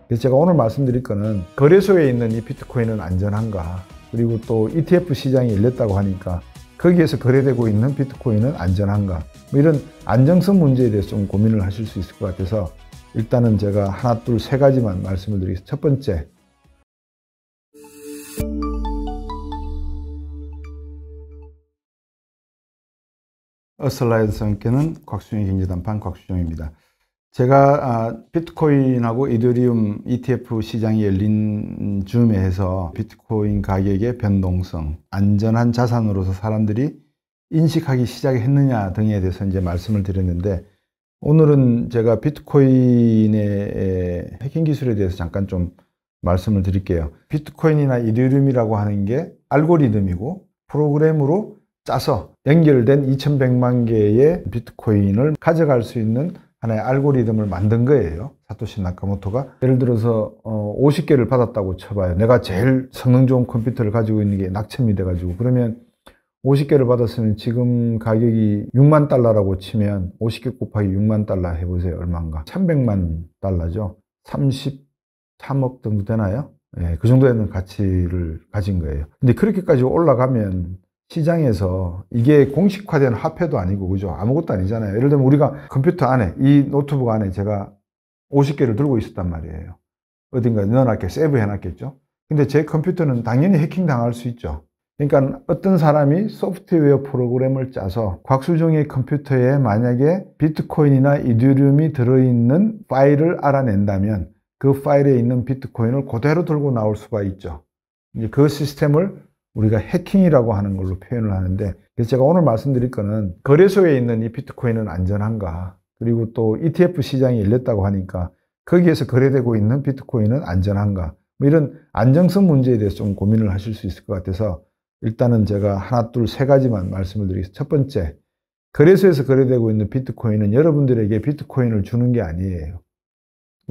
그래서 제가 오늘 말씀드릴 거는 거래소에 있는 이 비트코인은 안전한가, 그리고 또 ETF 시장이 열렸다고 하니까 거기에서 거래되고 있는 비트코인은 안전한가, 뭐 이런 안정성 문제에 대해서 좀 고민을 하실 수 있을 것 같아서 일단은 제가 하나, 둘, 세 가지만 말씀을 드리겠습니다. 첫 번째, 어슬라이드와 함께는 곽수영의 경제단판 곽수영입니다. 제가 비트코인하고 이더리움 ETF 시장이 열린 즈음에 해서 비트코인 가격의 변동성, 안전한 자산으로서 사람들이 인식하기 시작했느냐 등에 대해서 이제 말씀을 드렸는데, 오늘은 제가 비트코인의 해킹 기술에 대해서 잠깐 좀 말씀을 드릴게요. 비트코인이나 이더리움이라고 하는 게 알고리즘이고 프로그램으로 짜서 연결된 2100만 개의 비트코인을 가져갈 수 있는 하나의 알고리즘을 만든 거예요. 사토시 나카모토가. 예를 들어서 50개를 받았다고 쳐봐요. 내가 제일 성능 좋은 컴퓨터를 가지고 있는 게 낙첨이 돼가지고, 그러면 50개를 받았으면 지금 가격이 6만 달러라고 치면 50개 곱하기 6만 달러 해보세요. 얼마인가? 300만 달러죠. 33억 정도 되나요? 예, 그 정도 되는 가치를 가진 거예요. 근데 그렇게까지 올라가면 시장에서 이게 공식화된 화폐도 아니고, 그죠? 아무것도 아니잖아요. 예를 들면 우리가 컴퓨터 안에, 이 노트북 안에 제가 50개를 들고 있었단 말이에요. 어딘가 넣어놨겠죠. 세이브 해놨겠죠. 근데 제 컴퓨터는 당연히 해킹 당할 수 있죠. 그러니까 어떤 사람이 소프트웨어 프로그램을 짜서 곽수종의 컴퓨터에 만약에 비트코인이나 이더리움이 들어있는 파일을 알아낸다면 그 파일에 있는 비트코인을 그대로 들고 나올 수가 있죠. 이제 그 시스템을 우리가 해킹이라고 하는 걸로 표현을 하는데, 그래서 제가 오늘 말씀드릴 거는 거래소에 있는 이 비트코인은 안전한가, 그리고 또 ETF 시장이 열렸다고 하니까 거기에서 거래되고 있는 비트코인은 안전한가, 뭐 이런 안정성 문제에 대해서 좀 고민을 하실 수 있을 것 같아서 일단은 제가 하나, 둘, 세 가지만 말씀을 드리겠습니다. 첫 번째, 거래소에서 거래되고 있는 비트코인은 여러분들에게 비트코인을 주는 게 아니에요.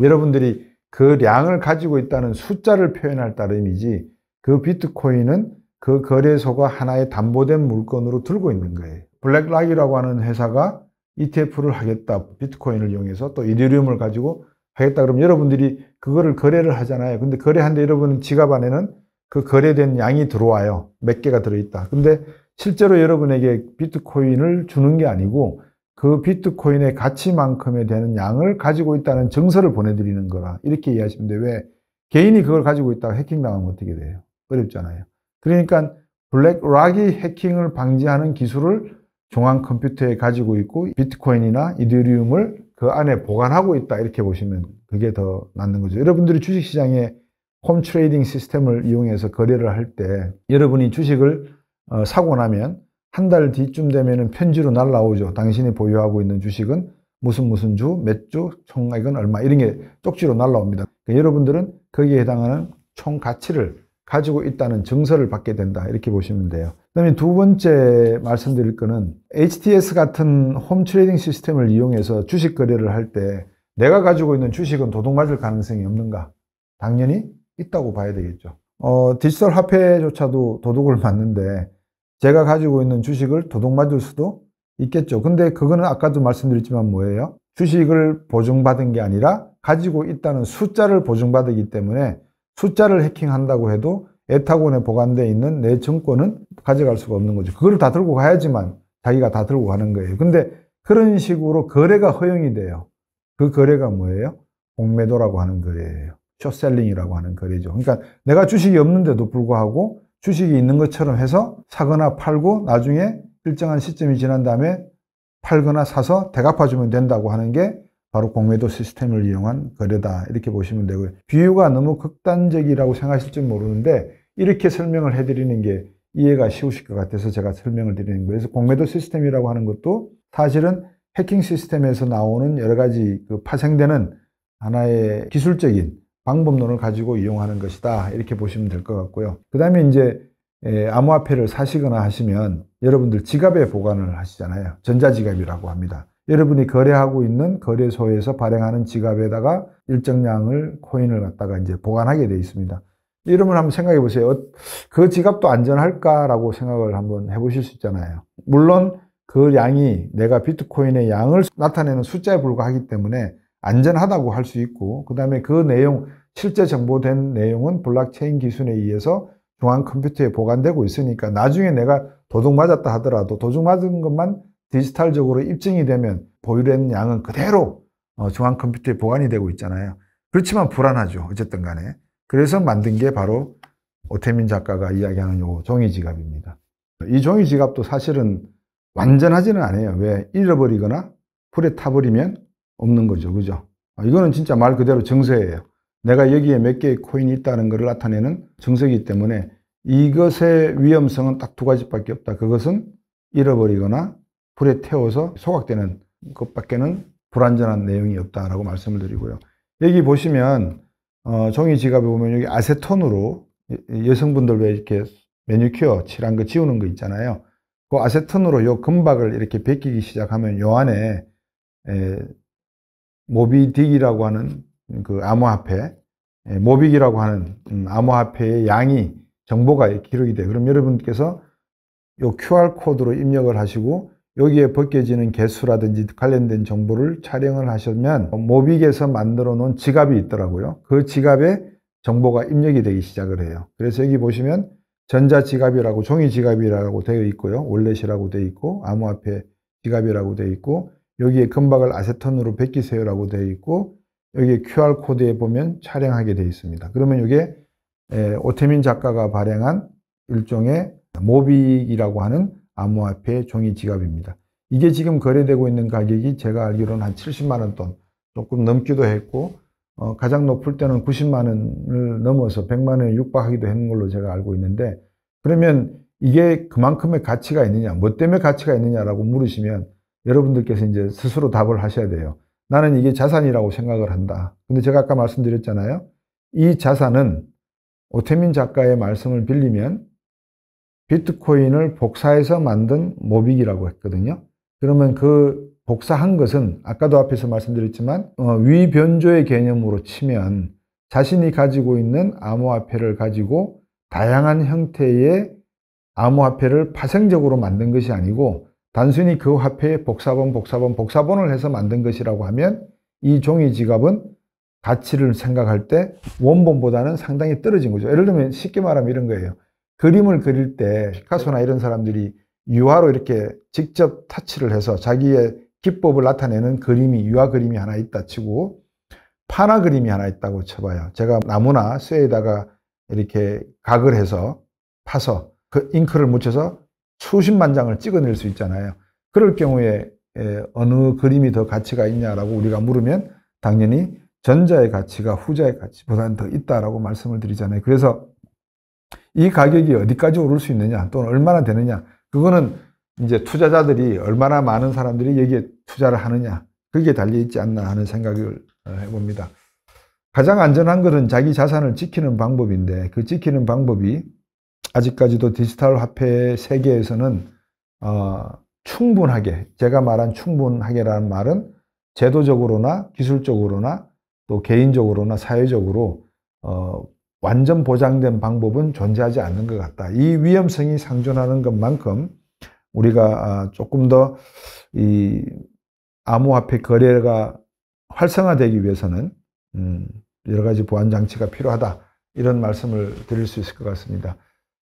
여러분들이 그 량을 가지고 있다는 숫자를 표현할 따름이지, 그 비트코인은 그 거래소가 하나의 담보된 물건으로 들고 있는 거예요. 블랙락이라고 하는 회사가 ETF를 하겠다, 비트코인을 이용해서 또 이더리움을 가지고 하겠다 그러면 여러분들이 그거를 거래를 하잖아요. 근데 거래하는데 여러분 지갑 안에는 그 거래된 양이 들어와요. 몇 개가 들어있다. 근데 실제로 여러분에게 비트코인을 주는 게 아니고 그 비트코인의 가치만큼에 되는 양을 가지고 있다는 증서를 보내드리는 거라, 이렇게 이해하시면 돼요. 왜? 개인이 그걸 가지고 있다가 해킹당하면 어떻게 돼요? 어렵잖아요. 그러니까 블랙락이 해킹을 방지하는 기술을 중앙 컴퓨터에 가지고 있고 비트코인이나 이더리움을 그 안에 보관하고 있다, 이렇게 보시면 그게 더 낫는 거죠. 여러분들이 주식시장에 홈 트레이딩 시스템을 이용해서 거래를 할 때 여러분이 주식을 사고 나면 한 달 뒤쯤 되면은 편지로 날라오죠. 당신이 보유하고 있는 주식은 무슨 주, 몇 주, 총액은 얼마, 이런 게 쪽지로 날라옵니다. 그러니까 여러분들은 거기에 해당하는 총 가치를 가지고 있다는 증서를 받게 된다, 이렇게 보시면 돼요. 그 다음에 두 번째 말씀드릴 거는 HTS 같은 홈 트레이딩 시스템을 이용해서 주식 거래를 할 때 내가 가지고 있는 주식은 도둑맞을 가능성이 없는가? 당연히 있다고 봐야 되겠죠. 디지털 화폐조차도 도둑을 맞는데 제가 가지고 있는 주식을 도둑맞을 수도 있겠죠. 근데 그거는 아까도 말씀드렸지만 뭐예요? 주식을 보증받은 게 아니라 가지고 있다는 숫자를 보증받았기 때문에 숫자를 해킹한다고 해도 애타곤에 보관되어 있는 내 증권은 가져갈 수가 없는 거죠. 그걸 다 들고 가야지만 자기가 다 들고 가는 거예요. 근데 그런 식으로 거래가 허용이 돼요. 그 거래가 뭐예요? 공매도라고 하는 거래예요. 숏셀링이라고 하는 거래죠. 그러니까 내가 주식이 없는데도 불구하고 주식이 있는 것처럼 해서 사거나 팔고 나중에 일정한 시점이 지난 다음에 팔거나 사서 대갚아주면 된다고 하는 게 바로 공매도 시스템을 이용한 거래다, 이렇게 보시면 되고요. 비유가 너무 극단적이라고 생각하실지 모르는데 이렇게 설명을 해드리는 게 이해가 쉬우실 것 같아서 제가 설명을 드리는 거예요. 그래서 공매도 시스템이라고 하는 것도 사실은 해킹 시스템에서 나오는 여러 가지 그 파생되는 하나의 기술적인 방법론을 가지고 이용하는 것이다, 이렇게 보시면 될 것 같고요. 그 다음에 이제 암호화폐를 사시거나 하시면 여러분들 지갑에 보관을 하시잖아요. 전자지갑이라고 합니다. 여러분이 거래하고 있는 거래소에서 발행하는 지갑에다가 일정량을 코인을 갖다가 이제 보관하게 되어 있습니다. 이러면 한번 생각해 보세요. 그 지갑도 안전할까라고 생각을 한번 해보실 수 있잖아요. 물론 그 양이 내가 비트코인의 양을 나타내는 숫자에 불과하기 때문에 안전하다고 할 수 있고, 그 다음에 그 내용, 실제 정보된 내용은 블록체인 기술에 의해서 중앙 컴퓨터에 보관되고 있으니까 나중에 내가 도둑 맞았다 하더라도 도둑 맞은 것만 디지털적으로 입증이 되면 보유된 양은 그대로 중앙 컴퓨터에 보관이 되고 있잖아요. 그렇지만 불안하죠. 어쨌든 간에. 그래서 만든 게 바로 오태민 작가가 이야기하는 요 종이 지갑입니다. 이 종이 지갑도 사실은 완전하지는 않아요. 왜? 잃어버리거나 불에 타버리면 없는 거죠. 그죠? 이거는 진짜 말 그대로 증서예요. 내가 여기에 몇 개의 코인이 있다는 것을 나타내는 증서이기 때문에 이것의 위험성은 딱 두 가지밖에 없다. 그것은 잃어버리거나 불에 태워서 소각되는 것밖에는 불완전한 내용이 없다라고 말씀을 드리고요. 여기 보시면 종이 지갑에 보면 여기 아세톤으로 여성분들 왜 이렇게 매니큐어 칠한 거 지우는 거 있잖아요. 그 아세톤으로 요 금박을 이렇게 벗기기 시작하면 요 안에 모비딕이라고 하는 그 암호화폐, 모빅이라고 하는 암호화폐의 양이 정보가 기록이 돼요. 그럼 여러분께서 요 QR코드로 입력을 하시고 여기에 벗겨지는 개수라든지 관련된 정보를 촬영을 하시면 모빅에서 만들어 놓은 지갑이 있더라고요. 그 지갑에 정보가 입력이 되기 시작을 해요. 그래서 여기 보시면 전자지갑이라고 종이 지갑이라고 되어 있고요. 월렛이라고 되어 있고 암호화폐 지갑이라고 되어 있고 여기에 금박을 아세톤으로 벗기세요라고 되어 있고 여기에 QR코드에 보면 촬영하게 되어 있습니다. 그러면 이게 오태민 작가가 발행한 일종의 모빅이라고 하는 암호화폐 종이 지갑입니다. 이게 지금 거래되고 있는 가격이 제가 알기로는 한 70만 원 돈 조금 넘기도 했고 가장 높을 때는 90만 원을 넘어서 100만 원에 육박하기도 했는 걸로 제가 알고 있는데 그러면 이게 그만큼의 가치가 있느냐, 뭐 때문에 가치가 있느냐라고 물으시면 여러분들께서 이제 스스로 답을 하셔야 돼요. 나는 이게 자산이라고 생각을 한다. 근데 제가 아까 말씀드렸잖아요. 이 자산은 오태민 작가의 말씀을 빌리면 비트코인을 복사해서 만든 모빅이라고 했거든요. 그러면 그 복사한 것은 아까도 앞에서 말씀드렸지만 위변조의 개념으로 치면 자신이 가지고 있는 암호화폐를 가지고 다양한 형태의 암호화폐를 파생적으로 만든 것이 아니고 단순히 그 화폐의 복사본을 해서 만든 것이라고 하면 이 종이 지갑은 가치를 생각할 때 원본보다는 상당히 떨어진 거죠. 예를 들면 쉽게 말하면 이런 거예요. 그림을 그릴 때 피카소나 이런 사람들이 유화로 이렇게 직접 타치를 해서 자기의 기법을 나타내는 그림이 유화 그림이 하나 있다 치고 파나 그림이 하나 있다고 쳐봐요. 제가 나무나 쇠에다가 이렇게 각을 해서 파서 그 잉크를 묻혀서 수십만 장을 찍어낼 수 있잖아요. 그럴 경우에 어느 그림이 더 가치가 있냐라고 우리가 물으면 당연히 전자의 가치가 후자의 가치보다는 더 있다라고 말씀을 드리잖아요. 그래서 이 가격이 어디까지 오를 수 있느냐 또는 얼마나 되느냐 그거는 이제 투자자들이 얼마나 많은 사람들이 여기에 투자를 하느냐 그게 달려있지 않나 하는 생각을 해봅니다. 가장 안전한 것은 자기 자산을 지키는 방법인데 그 지키는 방법이 아직까지도 디지털 화폐 세계에서는 충분하게 제가 말한 충분하게라는 말은 제도적으로나 기술적으로나 또 개인적으로나 사회적으로 완전 보장된 방법은 존재하지 않는 것 같다. 이 위험성이 상존하는 것만큼 우리가 조금 더 이 암호화폐 거래가 활성화되기 위해서는 여러 가지 보안 장치가 필요하다. 이런 말씀을 드릴 수 있을 것 같습니다.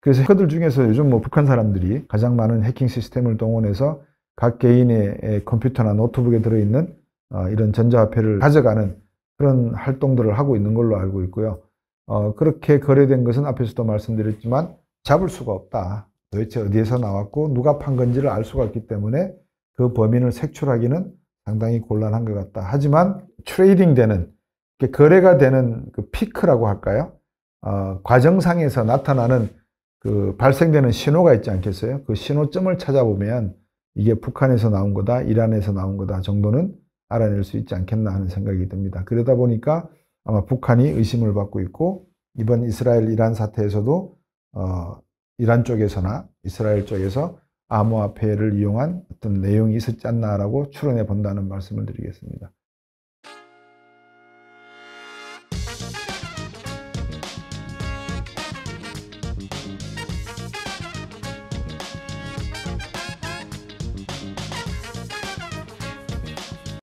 그래서 해커들 중에서 요즘 북한 사람들이 가장 많은 해킹 시스템을 동원해서 각 개인의 컴퓨터나 노트북에 들어있는 이런 전자화폐를 가져가는 그런 활동들을 하고 있는 걸로 알고 있고요. 그렇게 거래된 것은 앞에서도 말씀드렸지만 잡을 수가 없다. 도대체 어디에서 나왔고 누가 판 건지를 알 수가 없기 때문에 그 범인을 색출하기는 상당히 곤란한 것 같다. 하지만 트레이딩 되는, 거래가 되는 그 피크라고 할까요? 과정상에서 나타나는 그 발생되는 신호가 있지 않겠어요? 그 신호점을 찾아보면 이게 북한에서 나온 거다, 이란에서 나온 거다 정도는 알아낼 수 있지 않겠나 하는 생각이 듭니다. 그러다 보니까 아마 북한이 의심을 받고 있고 이번 이스라엘 이란 사태에서도 이란 쪽에서나 이스라엘 쪽에서 암호화폐를 이용한 어떤 내용이 있었지 않나라고 추론해 본다는 말씀을 드리겠습니다.